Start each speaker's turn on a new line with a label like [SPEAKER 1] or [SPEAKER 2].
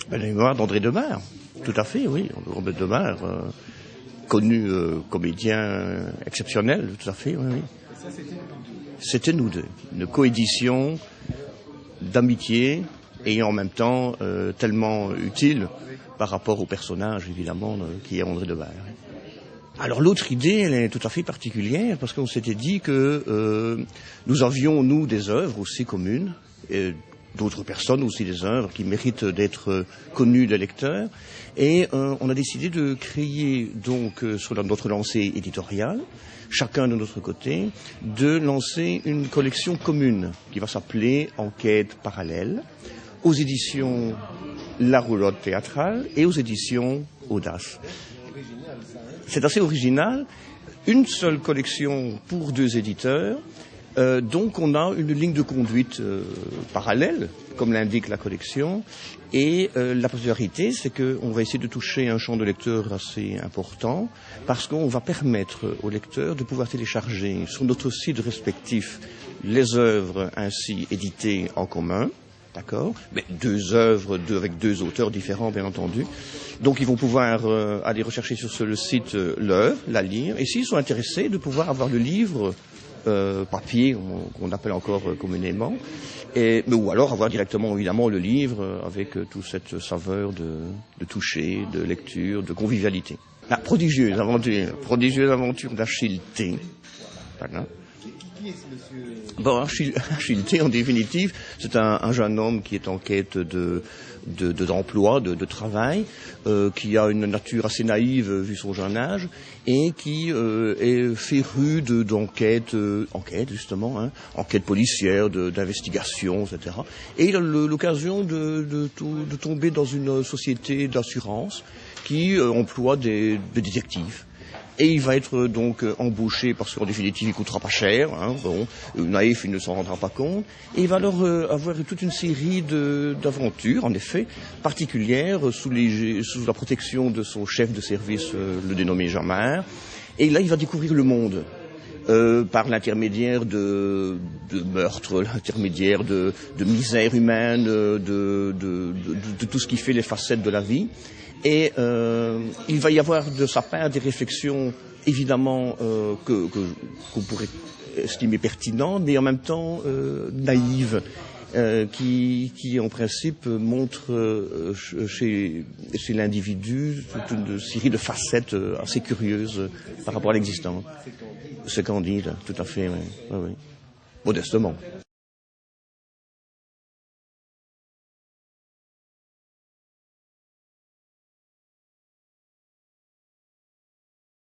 [SPEAKER 1] La mémoire d'André Debar, tout à fait, oui. André Debar, connu comédien exceptionnel, tout à fait, oui, oui. C'était nous deux. Une coédition d'amitié et en même temps tellement utile par rapport au personnage, évidemment, qui est André Debar. Alors l'autre idée, elle est tout à fait particulière parce qu'on s'était dit que nous avions, nous, des œuvres aussi communes, et d'autres personnes aussi des œuvres qui méritent d'être connues des lecteurs, et on a décidé de créer donc sur notre lancée éditoriale, chacun de notre côté, de lancer une collection commune qui va s'appeler Enquête parallèle, aux éditions La Roulotte Théâtrale et aux éditions Audace. C'est assez original. Une seule collection pour deux éditeurs. Donc on a une ligne de conduite parallèle, comme l'indique la collection. Et la particularité, c'est qu'on va essayer de toucher un champ de lecteurs assez important, parce qu'on va permettre aux lecteurs de pouvoir télécharger sur notre site respectif les œuvres ainsi éditées en commun. D'accord, mais deux œuvres avec deux auteurs différents, bien entendu. Donc ils vont pouvoir aller rechercher sur le site l'œuvre, la lire, et s'ils sont intéressés, de pouvoir avoir le livre papier, qu'on appelle encore communément, ou alors avoir directement, évidemment, le livre avec toute cette saveur de toucher, de lecture, de convivialité. La prodigieuse aventure d'Achille T. Voilà. Bon, Achille T, en définitive, c'est un jeune homme qui est en quête d'emploi, de travail, qui a une nature assez naïve vu son jeune âge, et qui est féru d'enquête justement, hein, enquête policière, d'investigation, etc. Et il a l'occasion de tomber dans une société d'assurance qui emploie des détectives. Et il va être donc embauché parce qu'en définitive il coûtera pas cher, hein, bon, naïf il ne s'en rendra pas compte, et il va alors avoir toute une série d'aventures, en effet, particulières sous la protection de son chef de service, le dénommé Jamard, et là il va découvrir le monde. Par l'intermédiaire de meurtres, l'intermédiaire de misère humaine, de tout ce qui fait les facettes de la vie. Et il va y avoir de sa part des réflexions, évidemment, qu'on pourrait estimer pertinentes, mais en même temps naïves, qui en principe montrent chez l'individu toute une série de facettes assez curieuses par rapport à l'existence. C'est candide, tout à fait, oui. Modestement.